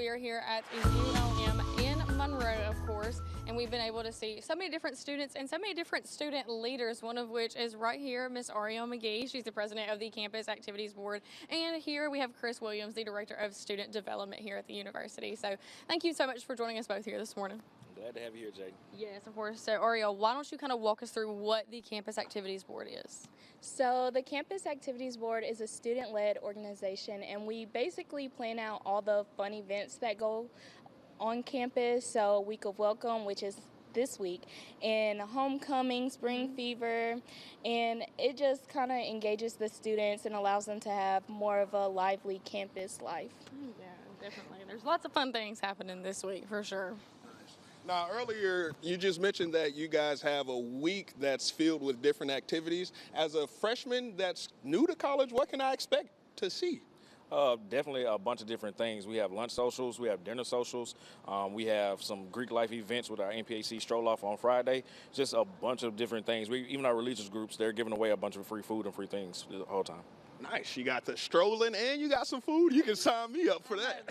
We are here at ULM in Monroe, of course, and we've been able to see so many different students and so many different student leaders, one of which is right here, Miss Ariel McGee. She's the president of the Campus Activities Board. And here we have Chris Williams, the director of student development here at the university. So thank you so much for joining us both here this morning. Glad to have you here, Jadyn. Yes, of course. So, Ariel, why don't you kind of walk us through what the Campus Activities Board is? So the Campus Activities Board is a student-led organization, and we basically plan out all the fun events that go on campus. So Week of Welcome, which is this week, and homecoming, spring fever, and it just kind of engages the students and allows them to have more of a lively campus life. Yeah, definitely. There's lots of fun things happening this week for sure. Now, earlier, you just mentioned that you guys have a week that's filled with different activities. As a freshman that's new to college, what can I expect to see? Definitely a bunch of different things. We have lunch socials, we have dinner socials, we have some Greek life events with our NPAC stroll off on Friday. Just a bunch of different things. Even our religious groups, they're giving away a bunch of free food and free things the whole time. Nice. You got the strolling and you got some food. You can sign me up for that.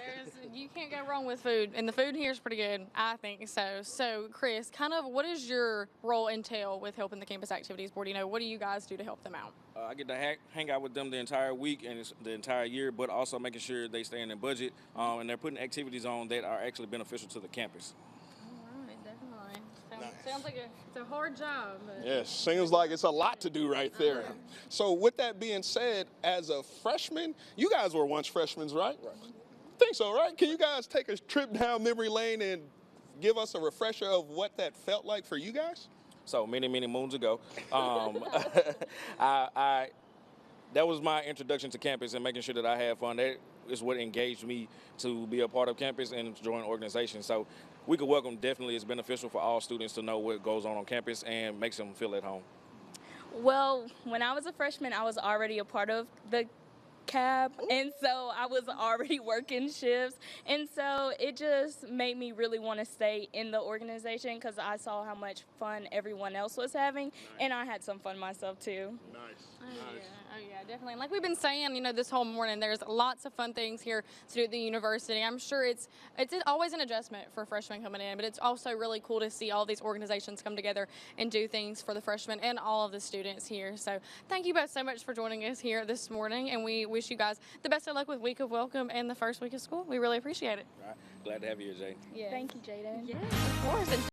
You can't go wrong with food, and the food here is pretty good, I think so. So, Chris, kind of what does your role entail with helping the Campus Activities Board? You know, what do you guys do to help them out? I get to hang out with them the entire week and the entire year, but also making sure they stay in their budget, and they're putting activities on that are actually beneficial to the campus. Sounds like it's a hard job. But... Yes, seems like it's a lot to do right there. So with that being said, as a freshman, you guys were once freshmen, right? Right. I think so, right? Can you guys take a trip down memory lane and give us a refresher of what that felt like for you guys? So many moons ago, that was my introduction to campus and making sure that I had fun. That is what engaged me to be a part of campus and join organizations. So Week of Welcome definitely is beneficial for all students to know what goes on campus and makes them feel at home. Well, when I was a freshman, I was already a part of the cab, and so I was already working shifts, and so it just made me really want to stay in the organization because I saw how much fun everyone else was having, and I had some fun myself too. Nice. Oh yeah, definitely. And like we've been saying, you know, this whole morning, there's lots of fun things here to do at the university. I'm sure it's always an adjustment for freshmen coming in, but it's also really cool to see all these organizations come together and do things for the freshmen and all of the students here. So thank you both so much for joining us here this morning, and we wish you guys the best of luck with Week of Welcome and the first week of school. We really appreciate it. All right. Glad to have you here, Jadyn. Yeah. Thank you, Jadyn. Yes, of course.